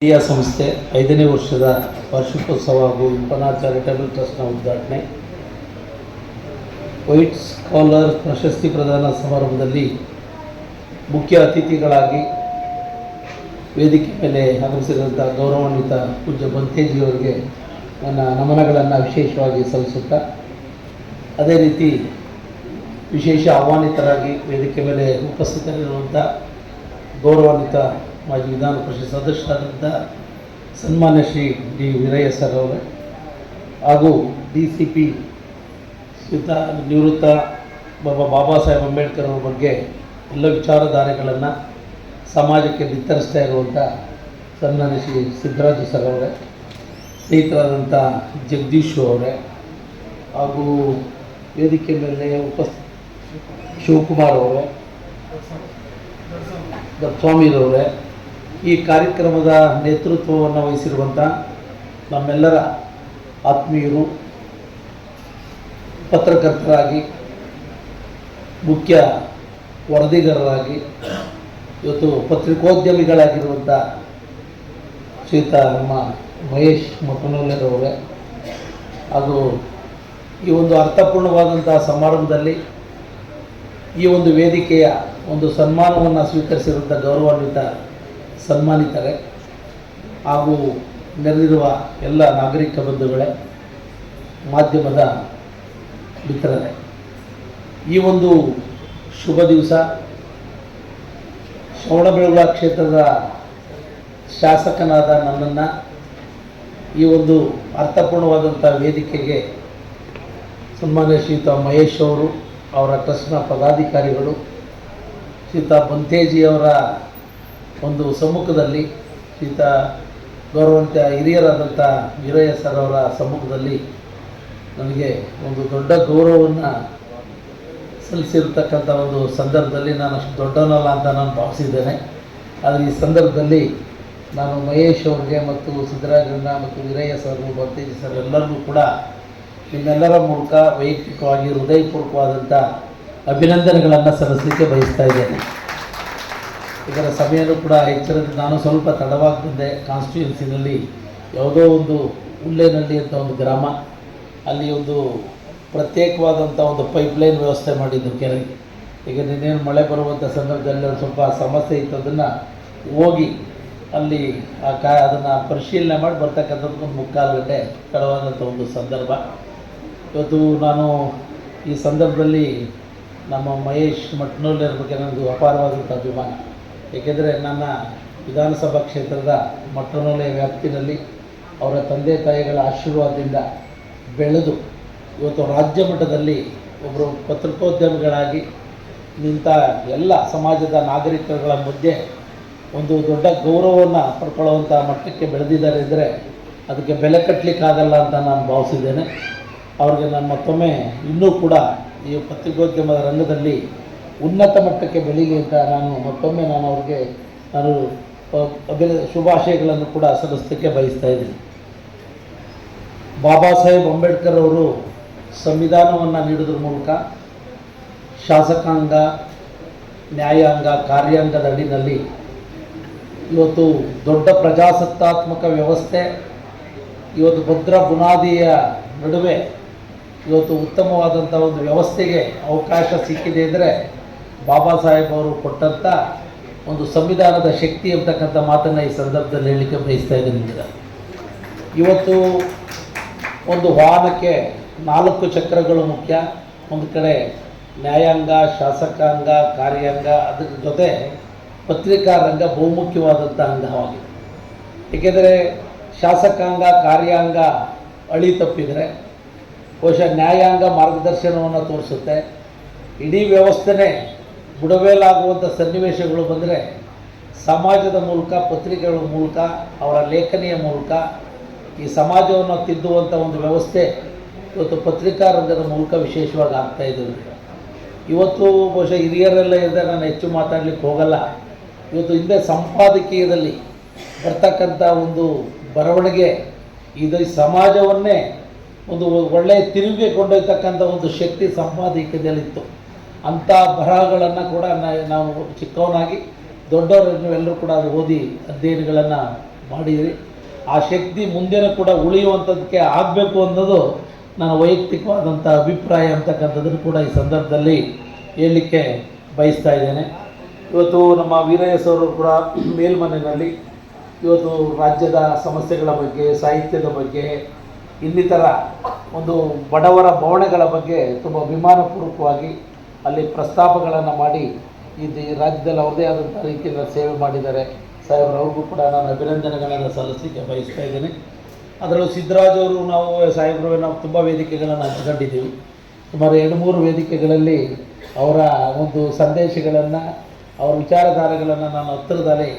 ವಿದ್ಯಾ ಸಂಸ್ಥೆ 5ನೇ ವರ್ಷದ ವಾರ್ಷಿಕೋತ್ಸವ ಹಾಗೂ ವಿಪನಾ ಚಾರಿಟಬಲ್ ಟ್ರಸ್ಟ್ನ ಉದ್ಘಾಟನೆ, ವೈಟ್ ಸ್ಕಾಲರ್ ಪ್ರಶಸ್ತಿ ಪ್ರದಾನ ಸಮಾರಂಭದಲ್ಲಿ ಮುಖ್ಯ ಅತಿಥಿಗಳಾಗಿ ವೇದಿಕೆ ಮೇಲೆ ಆಗಮಿಸಿರುವಂಥ ಗೌರವಾನ್ವಿತ ಪೂಜ್ಯ ಬಂತೇಜಿಯವರಿಗೆ ನನ್ನ ನಮನಗಳನ್ನು ವಿಶೇಷವಾಗಿ ಸಲ್ಲಿಸುತ್ತಾ, ಅದೇ ರೀತಿ ವಿಶೇಷ ಆಹ್ವಾನಿತರಾಗಿ ವೇದಿಕೆ ಮೇಲೆ ಉಪಸ್ಥಿತರಿರುವಂಥ ಗೌರವಾನ್ವಿತ ಮಾಜಿ ವಿಧಾನ ಪರಿಷತ್ ಸದಸ್ಯರಾದಂಥ ಸನ್ಮಾನ್ಯ ಶ್ರೀ ಡಿ ವೀರಯ್ಯ ಸರ್ ಅವರೇ ಹಾಗೂ DCP ಶ್ರೀಯುತ ನಿವೃತ್ತ ಬಾಬಾ ಸಾಹೇಬ್ ಅಂಬೇಡ್ಕರ್ ಅವರ ಬಗ್ಗೆ ಎಲ್ಲ ವಿಚಾರಧಾರೆಗಳನ್ನು ಸಮಾಜಕ್ಕೆ ಬಿತ್ತರಿಸ್ತಾ ಇರುವಂಥ ಸನ್ಮಾನ್ಯ ಶ್ರೀ ಸಿದ್ದರಾಜು ಸರ್ ಅವರೇ, ಸ್ನೇಹಿತರಾದಂಥ ಜಗದೀಶ್ ಅವರೇ ಹಾಗೂ ವೇದಿಕೆ ಮೇಲೆ ಶಿವಕುಮಾರ್ ಅವರೇ, ದತ್ತಸ್ವಾಮಿರವರೇ, ಈ ಕಾರ್ಯಕ್ರಮದ ನೇತೃತ್ವವನ್ನು ವಹಿಸಿರುವಂಥ ನಮ್ಮೆಲ್ಲರ ಆತ್ಮೀಯರು, ಪತ್ರಕರ್ತರಾಗಿ, ಮುಖ್ಯ ವರದಿಗಾರರಾಗಿ, ಇವತ್ತು ಪತ್ರಿಕೋದ್ಯಮಿಗಳಾಗಿರುವಂಥ ಶ್ರೀಯುತ ನಮ್ಮ ಮಹೇಶ್ ಮಕನೂಲೆರವರೇ ಹಾಗೂ ಈ ಒಂದು ಅರ್ಥಪೂರ್ಣವಾದಂಥ ಸಮಾರಂಭದಲ್ಲಿ ಈ ಒಂದು ವೇದಿಕೆಯ ಒಂದು ಸನ್ಮಾನವನ್ನು ಸ್ವೀಕರಿಸಿರುವಂಥ ಗೌರವಾನ್ವಿತ ಸನ್ಮಾನಿತರೇ ಹಾಗೂ ನೆರೆದಿರುವ ಎಲ್ಲ ನಾಗರಿಕ ಬಂಧುಗಳೇ, ಮಾಧ್ಯಮದ ಮಿತ್ರರೇ, ಈ ಒಂದು ಶುಭ ದಿವಸ ಶ್ರವಣಬೆಳಗೊಳ ಕ್ಷೇತ್ರದ ಶಾಸಕನಾದ ನನ್ನನ್ನು ಈ ಒಂದು ಅರ್ಥಪೂರ್ಣವಾದಂಥ ವೇದಿಕೆಗೆ ಸನ್ಮಾನ್ಯ ಶ್ರೀಯುತ ಮಹೇಶ್ ಅವರು, ಅವರ ಟ್ರಸ್ಟ್ನ ಪದಾಧಿಕಾರಿಗಳು, ಶ್ರೀಯುತ ಬಂತೇಜಿಯವರ ಒಂದು ಸಮ್ಮುಖದಲ್ಲಿ, ಶ್ರೀಯುತ ಗೌರವಾನ್ವಿತ ಹಿರಿಯರಾದಂಥ ವೀರಯ್ಯ ಸರ್ ಅವರ ಸಮ್ಮುಖದಲ್ಲಿ ನನಗೆ ಒಂದು ದೊಡ್ಡ ಗೌರವವನ್ನು ಸಲ್ಲಿಸಿರ್ತಕ್ಕಂಥ ಒಂದು ಸಂದರ್ಭದಲ್ಲಿ ನಾನು ಅಷ್ಟು ದೊಡ್ಡವನಲ್ಲ ಅಂತ ನಾನು ಭಾವಿಸಿದ್ದೇನೆ. ಆದರೆ ಈ ಸಂದರ್ಭದಲ್ಲಿ ನಾನು ಮಹೇಶ್ ಅವರಿಗೆ ಮತ್ತು ಸಿದ್ದರಾಜಣ್ಣ ಮತ್ತು ವೀರಯ್ಯ ಸರ್, ಬಂತೇಜಿ ಸರ್ ಎಲ್ಲರಿಗೂ ಕೂಡ ನಿಮ್ಮೆಲ್ಲರ ಮೂಲಕ ವೈಯಕ್ತಿಕವಾಗಿ ಹೃದಯಪೂರ್ವಕವಾದಂಥ ಅಭಿನಂದನೆಗಳನ್ನು ಸಲ್ಲಿಸಲಿಕ್ಕೆ ಬಯಸ್ತಾ ಇದ್ದೇನೆ. ಇದರ ಸಮಯನೂ ಕೂಡ ಎಚ್ಚರದ ನಾನು ಸ್ವಲ್ಪ ತಡವಾಗಿ ಬಂದೆ. ಕಾನ್ಸ್ಟಿಟ್ಯೂನ್ಸಿನಲ್ಲಿ ಯಾವುದೋ ಒಂದು ಉಲ್ಲೇನಹಳ್ಳಿ ಅಂತ ಒಂದು ಗ್ರಾಮ, ಅಲ್ಲಿ ಒಂದು ಪ್ರತ್ಯೇಕವಾದಂಥ ಒಂದು ಪೈಪ್ಲೈನ್ ವ್ಯವಸ್ಥೆ ಮಾಡಿದ್ದು ಕೆರೆಗೆ. ಈಗ ನಿನ್ನೇನು ಮಳೆ ಬರುವಂಥ ಸಂದರ್ಭದಲ್ಲಿ ಒಂದು ಸ್ವಲ್ಪ ಸಮಸ್ಯೆ ಇತ್ತು, ಅದನ್ನು ಹೋಗಿ ಅಲ್ಲಿ ಅದನ್ನು ಪರಿಶೀಲನೆ ಮಾಡಿ ಬರ್ತಕ್ಕಂಥದ್ದು ಒಂದು 3/4 ಗಂಟೆ ತಡವಾದಂಥ ಒಂದು ಸಂದರ್ಭ. ಇವತ್ತು ನಾನು ಈ ಸಂದರ್ಭದಲ್ಲಿ ನಮ್ಮ ಮಹೇಶ್ ಮಟ್ನೂಲ್ಯರ ಬಗ್ಗೆ ನನಗೆ ಅಪಾರವಾದಂಥ ಅಭಿಮಾನ. ಏಕೆಂದರೆ ನನ್ನ ವಿಧಾನಸಭಾ ಕ್ಷೇತ್ರದ ಮಟ್ಟನೂಲೆ ವ್ಯಾಪ್ತಿನಲ್ಲಿ ಅವರ ತಂದೆ ತಾಯಿಗಳ ಆಶೀರ್ವಾದದಿಂದ ಬೆಳೆದು ಇವತ್ತು ರಾಜ್ಯ ಮಟ್ಟದಲ್ಲಿ ಒಬ್ಬರು ಪತ್ರಿಕೋದ್ಯಮಿಗಳಾಗಿ ನಿಂತ ಎಲ್ಲ ಸಮಾಜದ ನಾಗರಿಕರುಗಳ ಮಧ್ಯೆ ಒಂದು ದೊಡ್ಡ ಗೌರವವನ್ನು ಪಡ್ಕೊಳ್ಳುವಂಥ ಮಟ್ಟಕ್ಕೆ ಬೆಳೆದಿದ್ದಾರೆ ಅಂದರೆ ಅದಕ್ಕೆ ಬೆಲೆ ಕಟ್ಟಲಿಕ್ಕಾಗಲ್ಲ ಅಂತ ನಾನು ಭಾವಿಸಿದ್ದೇನೆ. ಅವ್ರಿಗೆ ನಾನು ಮತ್ತೊಮ್ಮೆ ಇನ್ನೂ ಕೂಡ ಈ ಪತ್ರಿಕೋದ್ಯಮದ ರಂಗದಲ್ಲಿ ಉನ್ನತ ಮಟ್ಟಕ್ಕೆ ಬೆಳೀಲಿ ಅಂತ ಮತ್ತೊಮ್ಮೆ ಅವ್ರಿಗೆ ಶುಭಾಶಯಗಳನ್ನು ಕೂಡ ಸಲ್ಲಿಸಲಿಕ್ಕೆ ಬಯಸ್ತಾ ಇದ್ದೀನಿ. ಬಾಬಾ ಸಾಹೇಬ್ ಅಂಬೇಡ್ಕರ್ ಅವರು ಸಂವಿಧಾನವನ್ನು ನೀಡೋದ್ರ ಮೂಲಕ ಶಾಸಕಾಂಗ, ನ್ಯಾಯಾಂಗ, ಕಾರ್ಯಾಂಗದ ಅಡಿನಲ್ಲಿ ಇವತ್ತು ದೊಡ್ಡ ಪ್ರಜಾಸತ್ತಾತ್ಮಕ ವ್ಯವಸ್ಥೆ, ಇವತ್ತು ಭದ್ರ ಬುನಾದಿಯ ನಡುವೆ ಇವತ್ತು ಉತ್ತಮವಾದಂಥ ಒಂದು ವ್ಯವಸ್ಥೆಗೆ ಅವಕಾಶ ಸಿಕ್ಕಿದೆ ಅಂದರೆ ಬಾಬಾ ಸಾಹೇಬ್ ಅವರು ಕೊಟ್ಟಂಥ ಒಂದು ಸಂವಿಧಾನದ ಶಕ್ತಿ ಅಂತಕ್ಕಂಥ ಮಾತನ್ನು ಈ ಸಂದರ್ಭದಲ್ಲಿ ಹೇಳಲಿಕ್ಕೆ ಬಯಸ್ತಾ ಇದ್ದೀನಿ. ಇವತ್ತು ಒಂದು ವಾಹನಕ್ಕೆ 4 ಚಕ್ರಗಳು ಮುಖ್ಯ. ಒಂದು ಕಡೆ ನ್ಯಾಯಾಂಗ, ಶಾಸಕಾಂಗ, ಕಾರ್ಯಾಂಗ, ಅದರ ಜೊತೆ ಪತ್ರಿಕಾ ರಂಗ ಬಹುಮುಖ್ಯವಾದಂಥ ಅಂಗವಾಗಿದೆ. ಏಕೆಂದರೆ ಶಾಸಕಾಂಗ, ಕಾರ್ಯಾಂಗ ಅಳಿ ತಪ್ಪಿದರೆ ಬಹುಶಃ ನ್ಯಾಯಾಂಗ ಮಾರ್ಗದರ್ಶನವನ್ನು ತೋರಿಸುತ್ತೆ. ಇಡೀ ವ್ಯವಸ್ಥೆನೇ ಬುಡವೇಲಾಗುವಂಥ ಸನ್ನಿವೇಶಗಳು ಬಂದರೆ ಸಮಾಜದ ಮೂಲಕ, ಪತ್ರಿಕೆಗಳ ಮೂಲಕ, ಅವರ ಲೇಖನಿಯ ಮೂಲಕ ಈ ಸಮಾಜವನ್ನು ತಿದ್ದುವಂಥ ಒಂದು ವ್ಯವಸ್ಥೆ ಇವತ್ತು ಪತ್ರಿಕಾ ರಂಗದ ಮೂಲಕ ವಿಶೇಷವಾಗಿ ಆಗ್ತಾಯಿದ್ದೀವಿ. ಇವತ್ತು ಬಹುಶಃ ಹಿರಿಯರೆಲ್ಲ ಇದ್ದರೆ ನಾನು ಹೆಚ್ಚು ಮಾತಾಡಲಿಕ್ಕೆ ಹೋಗಲ್ಲ. ಇವತ್ತು ಹಿಂದೆ ಸಂಪಾದಕೀಯದಲ್ಲಿ ಬರ್ತಕ್ಕಂಥ ಒಂದು ಬರವಣಿಗೆ ಇದು ಸಮಾಜವನ್ನೇ ಒಂದು ಒಳ್ಳೆಯ ತಿರುವಿಗೆ ಕೊಂಡೊಯ್ತಕ್ಕಂಥ ಒಂದು ಶಕ್ತಿ ಸಂಪಾದಕೀಯದಲ್ಲಿತ್ತು. ಅಂಥ ಬರಹಗಳನ್ನು ಕೂಡ ನಾವು ಚಿಕ್ಕವನಾಗಿ ದೊಡ್ಡವರು ಎಲ್ಲರೂ ಕೂಡ ಅದು ಓದಿ ಅಧ್ಯಯನಗಳನ್ನು ಮಾಡಿದಿರಿ. ಆ ಶಕ್ತಿ ಮುಂದಿನ ಕೂಡ ಉಳಿಯುವಂಥದ್ದಕ್ಕೆ ಆಗಬೇಕು ಅನ್ನೋದು ನನ್ನ ವೈಯಕ್ತಿಕವಾದಂಥ ಅಭಿಪ್ರಾಯ ಅಂತಕ್ಕಂಥದ್ದನ್ನು ಕೂಡ ಈ ಸಂದರ್ಭದಲ್ಲಿ ಹೇಳಲಿಕ್ಕೆ ಬಯಸ್ತಾ ಇದ್ದೇನೆ. ಇವತ್ತು ನಮ್ಮ ವೀರಯ್ಯ ಸರ್ ಕೂಡ ಮೇಲ್ಮನೆಯಲ್ಲಿ ಇವತ್ತು ರಾಜ್ಯದ ಸಮಸ್ಯೆಗಳ ಬಗ್ಗೆ, ಸಾಹಿತ್ಯದ ಬಗ್ಗೆ, ಇನ್ನಿತರ ಒಂದು ಬಡವರ ಭವನಗಳ ಬಗ್ಗೆ ತುಂಬ ಅಭಿಮಾನಪೂರ್ವಕವಾಗಿ ಅಲ್ಲಿ ಪ್ರಸ್ತಾಪಗಳನ್ನು ಮಾಡಿ ರಾಜ್ಯದಲ್ಲಿ ಅವ್ರದ್ದೇ ಆದಂಥ ರೀತಿಯಲ್ಲಿ ಸೇವೆ ಮಾಡಿದ್ದಾರೆ. ಸಾಹೇಬ್ರವ್ರಿಗೂ ಕೂಡ ನಾನು ಅಭಿನಂದನೆಗಳನ್ನು ಸಲ್ಲಿಸಲಿಕ್ಕೆ ಬಯಸ್ತಾ ಇದ್ದೇನೆ. ಅದರಲ್ಲೂ ಸಿದ್ದರಾಜ್ ಅವರು ನಾವು ತುಂಬ ವೇದಿಕೆಗಳನ್ನು ಹಂಚ್ಕೊಂಡಿದ್ದೀವಿ. ಸುಮಾರು 2-3 ವೇದಿಕೆಗಳಲ್ಲಿ ಅವರ ಒಂದು ಸಂದೇಶಗಳನ್ನು, ಅವರ ವಿಚಾರಧಾರೆಗಳನ್ನು ನಾನು ಹತ್ತಿರದಲ್ಲಿ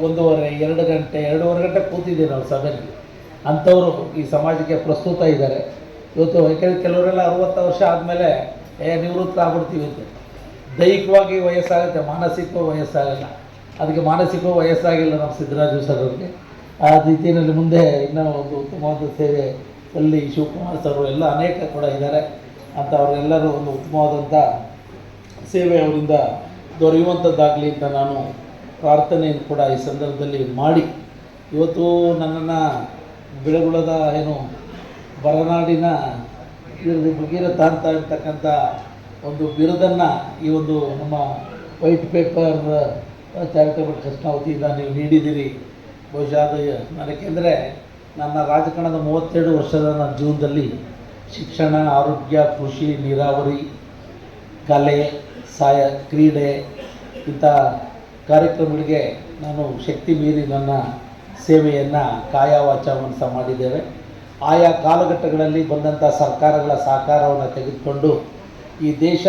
ಒಂದೂವರೆ 2 ಗಂಟೆ ಕೂತಿದ್ದೇನೆ ಅವ್ರ ಸಭೆಯಲ್ಲಿ. ಅಂಥವರು ಈ ಸಮಾಜಕ್ಕೆ ಪ್ರಸ್ತುತ ಇದ್ದಾರೆ. ಇವತ್ತು ಯಾಕೆಂದರೆ ಕೆಲವರೆಲ್ಲ 60 ವರ್ಷ ಆದಮೇಲೆ ನಿವೃತ್ತ ಆಗ್ಬಿಡ್ತೀವಿ ಅಂತ. ದೈಹಿಕವಾಗಿ ವಯಸ್ಸಾಗುತ್ತೆ, ಮಾನಸಿಕವಾಗಿ ವಯಸ್ಸಾಗಲ್ಲ. ಅದಕ್ಕೆ ಮಾನಸಿಕವಾಗಿ ವಯಸ್ಸಾಗಿಲ್ಲ ನಮ್ಮ ಸಿದ್ದರಾಜು ಸರ್ ಅವ್ರಿಗೆ. ಆ ರೀತಿಯಲ್ಲಿ ಮುಂದೆ ಇನ್ನೂ ಒಂದು ಉತ್ತಮವಾದ ಸೇವೆ ಅಲ್ಲಿ ಶಿವಕುಮಾರ್ ಸರ್ ಎಲ್ಲ ಅನೇಕ ಕೂಡ ಇದ್ದಾರೆ ಅಂತ. ಅವರೆಲ್ಲರೂ ಒಂದು ಉತ್ತಮವಾದಂಥ ಸೇವೆ ಅವರಿಂದ ದೊರೆಯುವಂಥದ್ದಾಗಲಿ ಅಂತ ನಾನು ಪ್ರಾರ್ಥನೆಯನ್ನು ಕೂಡ ಈ ಸಂದರ್ಭದಲ್ಲಿ ಮಾಡಿ, ಇವತ್ತು ನನ್ನನ್ನು ಬೆಳಗುಳದ ಬರನಾಡಿನ ಭಗೀರಥ ಅಂತ ಇರ್ತಕ್ಕಂಥ ಒಂದು ಬಿರುದನ್ನು ಈ ಒಂದು ನಮ್ಮ ವೈಟ್ ಪೇಪರ್ ಚಾರಿಟಬಲ್ ಟ್ರಸ್ಟ್ನ ವತಿಯಿಂದ ನೀವು ನೀಡಿದ್ದೀರಿ. ಬಹುಶಃ ಅದು ನನಗೆಂದರೆ ನನ್ನ ರಾಜಕಾರಣದ 32 ವರ್ಷದ ನನ್ನ ಜೀವನದಲ್ಲಿ ಶಿಕ್ಷಣ, ಆರೋಗ್ಯ, ಕೃಷಿ, ನೀರಾವರಿ, ಕಲೆ, ಕ್ರೀಡೆ ಇಂಥ ಕಾರ್ಯಕ್ರಮಗಳಿಗೆ ನಾನು ಶಕ್ತಿ ಮೀರಿ ನನ್ನ ಸೇವೆಯನ್ನು ಕಾಯ ವಾಚ ಮನಸ ಮಾಡಿದ್ದೇವೆ. ಆಯಾ ಕಾಲಘಟ್ಟಗಳಲ್ಲಿ ಬಂದಂಥ ಸರ್ಕಾರಗಳ ಸಹಕಾರವನ್ನು ತೆಗೆದುಕೊಂಡು ಈ ದೇಶ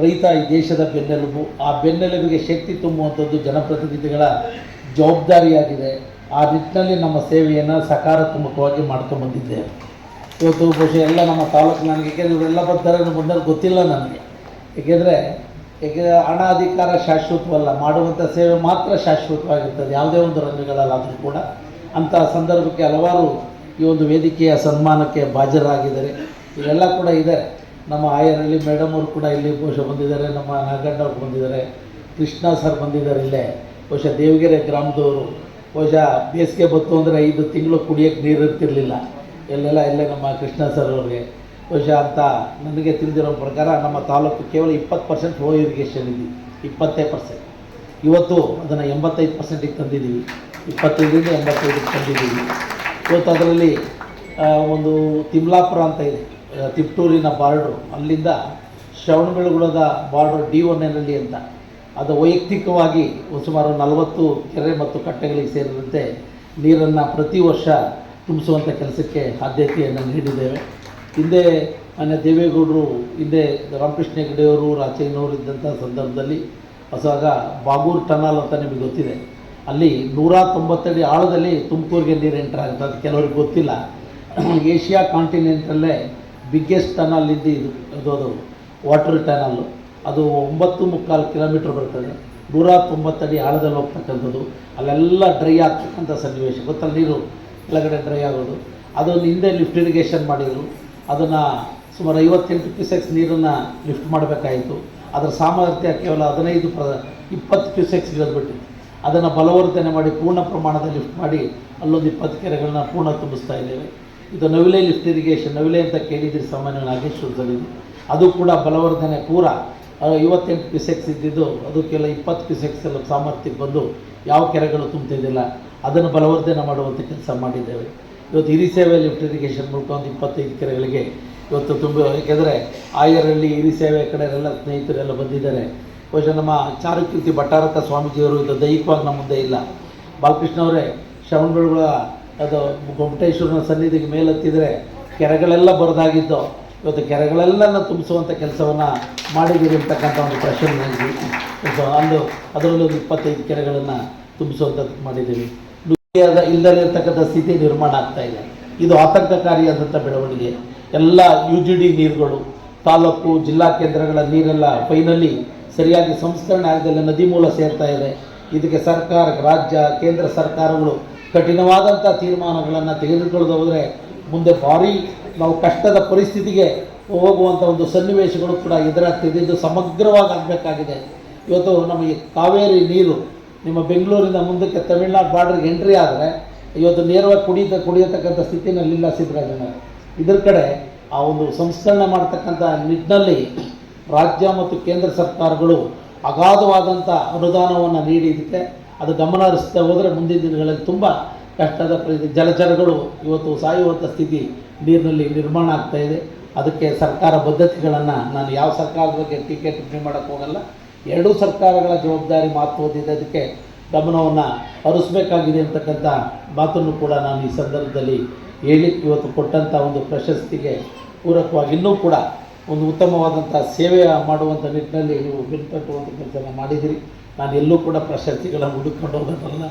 ರೈತ ಈ ದೇಶದ ಬೆನ್ನೆಲುಬು. ಆ ಬೆನ್ನೆಲುಬಿಗೆ ಶಕ್ತಿ ತುಂಬುವಂಥದ್ದು ಜನಪ್ರತಿನಿಧಿಗಳ ಜವಾಬ್ದಾರಿಯಾಗಿದೆ. ಆ ನಿಟ್ಟಿನಲ್ಲಿ ನಮ್ಮ ಸೇವೆಯನ್ನು ಸಕಾರಾತ್ಮಕವಾಗಿ ಮಾಡ್ಕೊಂಬಂದಿದ್ದೇವೆ. ಇವತ್ತು ಬಹುಶಃ ಎಲ್ಲ ನಮ್ಮ ತಾಲೂಕು ನನಗೆ, ಏಕೆಂದರೆ ಇವರೆಲ್ಲ ಬರ್ತಾರೆ ಬಂದರೆ ಗೊತ್ತಿಲ್ಲ ನನಗೆ. ಏಕೆಂದರೆ ಹಣ ಅಧಿಕಾರ ಶಾಶ್ವತವಲ್ಲ, ಮಾಡುವಂಥ ಸೇವೆ ಮಾತ್ರ ಶಾಶ್ವತವಾಗಿರ್ತದೆ ಯಾವುದೇ ಒಂದು ರಂಗಗಳಲ್ಲಾದರೂ ಕೂಡ. ಅಂಥ ಸಂದರ್ಭಕ್ಕೆ ಹಲವಾರು ಈ ಒಂದು ವೇದಿಕೆಯ ಸನ್ಮಾನಕ್ಕೆ ಬಾಜರಾಗಿದ್ದಾರೆ. ಇವೆಲ್ಲ ಕೂಡ ಇದ್ದಾರೆ. ನಮ್ಮ ಆಯರಲ್ಲಿ ಮೇಡಮ್ ಅವರು ಕೂಡ ಇಲ್ಲಿ ಬಹುಶಃ ಬಂದಿದ್ದಾರೆ, ನಮ್ಮ ನಾಗಣ್ಣ ಅವರು ಬಂದಿದ್ದಾರೆ, ಕೃಷ್ಣ ಸರ್ ಬಂದಿದ್ದಾರೆ. ಇಲ್ಲೇ ಬಹುಶಃ ದೇವಗೆರೆ ಗ್ರಾಮದವರು. ಬಹುಶಃ ಬೇಸಿಗೆ ಬತ್ತು ಅಂದರೆ 5 ತಿಂಗಳು ಕುಡಿಯೋಕ್ಕೆ ನೀರು ಇರ್ತಿರಲಿಲ್ಲ. ಇಲ್ಲೇ ನಮ್ಮ ಕೃಷ್ಣ ಸರ್ ಅವ್ರಿಗೆ ಬಹುಶಃ ಅಂತ ನನಗೆ ತಿಳಿದಿರೋ ಪ್ರಕಾರ ನಮ್ಮ ತಾಲೂಕು ಕೇವಲ 20% ಫ್ಲೋ ಇರಿಗೇಷನ್ ಇದ್ದೀವಿ, 20%. ಇವತ್ತು ಅದನ್ನು 85%ಗೆ ತಂದಿದ್ದೀವಿ, 25ರಿಂದ 85ಕ್ಕೆ ತಂದಿದ್ದೀವಿ. ಇವತ್ತು ಅದರಲ್ಲಿ ಒಂದು ತಿಮ್ಲಾಪುರ ಅಂತ ಇದೆ, ತಿಪ್ಟೂರಿನ ಬಾರ್ಡ್ರು, ಅಲ್ಲಿಂದ ಶ್ರವಣಬೆಳಗೊಳದ ಬಾರ್ಡ್ರು D1 ಅಂತ, ಅದು ವೈಯಕ್ತಿಕವಾಗಿ ಸುಮಾರು 40 ಕೆರೆ ಮತ್ತು ಕಟ್ಟೆಗಳಿಗೆ ಸೇರಿದಂತೆ ನೀರನ್ನು ಪ್ರತಿ ವರ್ಷ ತುಂಬಿಸುವಂಥ ಕೆಲಸಕ್ಕೆ ಆದ್ಯತೆಯನ್ನು ನೀಡಿದ್ದೇವೆ. ಹಿಂದೆ ದೇವೇಗೌಡರು, ಹಿಂದೆ ರಾಮಕೃಷ್ಣ ಹೆಗಡೆಯವರು, ರಾಚಯ್ಯನವರು ಇದ್ದಂಥ ಸಂದರ್ಭದಲ್ಲಿ ಹೊಸವಾಗ ಬಾಗೂರು ಟನಲ್ ಅಂತ ನಿಮಗೆ ಗೊತ್ತಿದೆ, ಅಲ್ಲಿ 190 ಅಡಿ ಆಳದಲ್ಲಿ ತುಮಕೂರಿಗೆ ನೀರು ಎಂಟರ್ ಆಗುತ್ತೆ. ಅದು ಕೆಲವ್ರಿಗೆ ಗೊತ್ತಿಲ್ಲ. ಏಷ್ಯಾ ಕಾಂಟಿನೆಂಟಲ್ಲೇ ಬಿಗ್ಗೆಸ್ಟ್ ಟನಲ್ ಇದು ಅದು ವಾಟರ್ ಟನಲ್ಲು. ಅದು 9.25 ಕಿಲೋಮೀಟ್ರ್ ಬರ್ತದೆ, 190 ಅಡಿ ಆಳದಲ್ಲಿ ಹೋಗ್ತಕ್ಕಂಥದ್ದು. ಅಲ್ಲೆಲ್ಲ ಡ್ರೈ ಆಗ್ತಕ್ಕಂಥ ಸನ್ನಿವೇಶ ಗೊತ್ತಲ್ಲ, ನೀರು ಕೆಳಗಡೆ ಡ್ರೈ ಆಗೋದು. ಅದೊಂದು ಹಿಂದೆ ಲಿಫ್ಟ್ ಇರಿಗೇಷನ್ ಮಾಡಿದರು. ಅದನ್ನು ಸುಮಾರು 58 ಕ್ಯೂಸೆಕ್ಸ್ ನೀರನ್ನು ಲಿಫ್ಟ್ ಮಾಡಬೇಕಾಯಿತು. ಅದರ ಸಾಮರ್ಥ್ಯ ಕೇವಲ 15-20 ಕ್ಯೂಸೆಕ್ಸ್ ಇಳಿದ್ಬಿಟ್ಟಿತ್ತು. ಅದನ್ನು ಬಲವರ್ಧನೆ ಮಾಡಿ ಪೂರ್ಣ ಪ್ರಮಾಣದ ಲಿಫ್ಟ್ ಮಾಡಿ ಅಲ್ಲೊಂದು 20 ಕೆರೆಗಳನ್ನ ಪೂರ್ಣ ತುಂಬಿಸ್ತಾ ಇದ್ದೇವೆ. ಇದು ನವಿಲೆ ಲಿಫ್ಟ್ ಇರಿಗೇಷನ್, ನವಿಲೆ ಅಂತ ಕೇಳಿದರೆ ಸಾಮಾನ್ಯ ನಾಗೇಶ್ವರದಲ್ಲಿ, ಅದು ಕೂಡ ಬಲವರ್ಧನೆ ಪೂರ 58 ಕ್ಯೂಸೆಕ್ಸ್ ಇದ್ದಿದ್ದು ಅದು ಕೇವಲ 20 ಕ್ಯೂಸೆಕ್ಸ್ ಎಲ್ಲ ಸಾಮರ್ಥ್ಯಕ್ಕೆ ಬಂದು ಯಾವ ಕೆರೆಗಳು ತುಂಬ್ತಿದ್ದಿಲ್ಲ, ಅದನ್ನು ಬಲವರ್ಧನೆ ಮಾಡುವಂಥ ಕೆಲಸ ಮಾಡಿದ್ದೇವೆ. ಇವತ್ತು ಹಿರಿಸೇವೆ ಲಿಫ್ಟ್ ಇರಿಗೇಷನ್ ಮೂಲಕ ಒಂದು 25 ಕೆರೆಗಳಿಗೆ ಇವತ್ತು ಏಕೆಂದರೆ ಆಯರಲ್ಲಿ ಹಿರಿಸೇವೆ ಕಡೆಯರೆಲ್ಲ ಸ್ನೇಹಿತರೆಲ್ಲ ಬಂದಿದ್ದಾರೆ. ಬಹುಶಃ ನಮ್ಮ ಚಾರುಕೀರ್ತಿ ಭಟ್ಟಾರಕ ಸ್ವಾಮೀಜಿಯವರು ಇದು ದೈಹಿಕವಾಗಿ ನಮ್ಮ ಮುಂದೆ ಇಲ್ಲ. ಬಾಲಕೃಷ್ಣ ಅವರೇ, ಶ್ರವಣಬೆಳಗೊಳ ಅದು ಗೊಮ್ಮಟೇಶ್ವರನ ಸನ್ನಿಧಿಗೆ ಮೇಲೆತ್ತಿದರೆ ಕೆರೆಗಳೆಲ್ಲ ಬರದಾಗಿದ್ದು, ಇವತ್ತು ಕೆರೆಗಳೆಲ್ಲನ ತುಂಬಿಸುವಂಥ ಕೆಲಸವನ್ನು ಮಾಡಿದ್ದೀರಿ ಅಂತಕ್ಕಂಥ ಒಂದು ಪ್ರಶ್ನೆ ಅದರಲ್ಲೂ ಒಂದು 25 ಕೆರೆಗಳನ್ನು ತುಂಬಿಸುವಂಥದ್ದು ಮಾಡಿದ್ದೀವಿ. ಇಲ್ಲದೇ ಇರ್ತಕ್ಕಂಥ ಸ್ಥಿತಿ ನಿರ್ಮಾಣ ಆಗ್ತಾ ಇದೆ. ಇದು ಆತಂಕಕಾರಿಯಾದಂಥ ಬೆಳವಣಿಗೆ. ಎಲ್ಲ UGD ನೀರುಗಳು ತಾಲೂಕು ಜಿಲ್ಲಾ ಕೇಂದ್ರಗಳ ನೀರೆಲ್ಲ ಫೈನಲಿ ಸರಿಯಾಗಿ ಸಂಸ್ಕರಣೆ ಆಗದಲ್ಲೇ ನದಿ ಮೂಲ ಸೇರ್ತಾ ಇದೆ. ಇದಕ್ಕೆ ಸರ್ಕಾರ, ರಾಜ್ಯ, ಕೇಂದ್ರ ಸರ್ಕಾರಗಳು ಕಠಿಣವಾದಂಥ ತೀರ್ಮಾನಗಳನ್ನು ತೆಗೆದುಕೊಳ್ಳದೆ ಹೋದರೆ ಮುಂದೆ ಭಾರೀ ನಾವು ಕಷ್ಟದ ಪರಿಸ್ಥಿತಿಗೆ ಹೋಗುವಂಥ ಒಂದು ಸನ್ನಿವೇಶಗಳು ಕೂಡ ಎದುರಾಗ್ತಿದ್ದು ಸಮಗ್ರವಾಗಿ ಆಗಬೇಕಾಗಿದೆ. ಇವತ್ತು ನಮಗೆ ಕಾವೇರಿ ನೀರು ನಿಮ್ಮ ಬೆಂಗಳೂರಿಂದ ಮುಂದಕ್ಕೆ ತಮಿಳ್ನಾಡು ಬಾರ್ಡ್ರಿಗೆ ಎಂಟ್ರಿ ಆದರೆ ಇವತ್ತು ನೇರವಾಗಿ ಕುಡಿಯತಕ್ಕಂಥ ಸ್ಥಿತಿನಲ್ಲಿಲ್ಲ ಸಿದ್ದರಾಮಯ್ಯ. ಇದರ ಕಡೆ ಆ ಒಂದು ಸಂಸ್ಕರಣೆ ಮಾಡ್ತಕ್ಕಂಥ ನಿಟ್ಟಿನಲ್ಲಿ ರಾಜ್ಯ ಮತ್ತು ಕೇಂದ್ರ ಸರ್ಕಾರಗಳು ಅಗಾಧವಾದಂಥ ಅನುದಾನವನ್ನು ನೀಡಿ ಇದಕ್ಕೆ ಅದು ಗಮನ ಹರಿಸ್ತಾ ಹೋದರೆ ಮುಂದಿನ ದಿನಗಳಲ್ಲಿ ತುಂಬ ಕಷ್ಟದ ಜಲಚರಗಳು ಇವತ್ತು ಸಾಯುವಂಥ ಸ್ಥಿತಿ ನೀರಿನಲ್ಲಿ ನಿರ್ಮಾಣ ಆಗ್ತಾಯಿದೆ. ಅದಕ್ಕೆ ಸರ್ಕಾರ ಬದ್ಧತೆಗಳನ್ನು ನಾನು ಯಾವ ಸರ್ಕಾರದ ಬಗ್ಗೆ ಟೀಕೆ ಟಿಪ್ಪಣಿ ಮಾಡೋಕ್ಕೆ ಹೋಗಲ್ಲ. ಎರಡೂ ಸರ್ಕಾರಗಳ ಜವಾಬ್ದಾರಿ ಮಹತ್ವದಿದೆ, ಅದಕ್ಕೆ ಗಮನವನ್ನು ಹರಿಸಬೇಕಾಗಿದೆ ಅಂತಕ್ಕಂಥ ಮಾತನ್ನು ಕೂಡ ನಾನು ಈ ಸಂದರ್ಭದಲ್ಲಿ ಹೇಳಿ ಇವತ್ತು ಕೊಟ್ಟಂಥ ಒಂದು ಪ್ರಶಸ್ತಿಗೆ ಪೂರಕವಾಗಿ ಇನ್ನೂ ಕೂಡ ಒಂದು ಉತ್ತಮವಾದಂಥ ಸೇವೆ ಮಾಡುವಂಥ ನಿಟ್ಟಿನಲ್ಲಿ ನೀವು ಬೆನ್ಪಟ್ಟುವಂಥ ಕೆಲಸ ಮಾಡಿದಿರಿ. ನಾನು ಎಲ್ಲೂ ಕೂಡ ಪ್ರಶಸ್ತಿಗಳನ್ನು ಹುಡುಕೊಂಡು ಹೋಗೋದಲ್ಲ.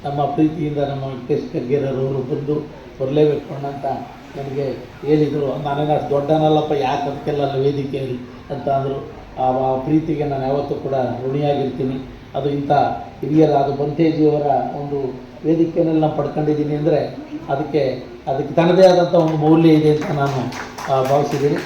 ನಮ್ಮ ಪ್ರೀತಿಯಿಂದ ನಮ್ಮ ವೆಂಕಟೇಶ್ ಖರ್ಗೆರವರು ಬಂದು ಬರಲೇಬೇಕು ಅಂತ ನನಗೆ ಹೇಳಿದರು. ನಾನೇನು ಅಷ್ಟು ದೊಡ್ಡನಲ್ಲಪ್ಪ, ಯಾಕೆ ಅದಕ್ಕೆಲ್ಲ ವೇದಿಕೆಯಲ್ಲಿ ಅಂತ ಅಂದರು. ಆ ಪ್ರೀತಿಗೆ ನಾನು ಯಾವತ್ತೂ ಕೂಡ ಋಣಿಯಾಗಿರ್ತೀನಿ. ಅದು ಇಂಥ ಹಿರಿಯರಾದ ಬಂತೇಜಿಯವರ ಒಂದು ವೇದಿಕೆಯಲ್ಲಿ ನಾನು ಪಡ್ಕೊಂಡಿದ್ದೀನಿ ಅಂದರೆ ಅದಕ್ಕೆ ತನ್ನದೇ ಆದಂಥ ಒಂದು ಮೌಲ್ಯ ಇದೆ ಅಂತ ನಾನು ಭಾವಿಸಿದ್ದೀನಿ.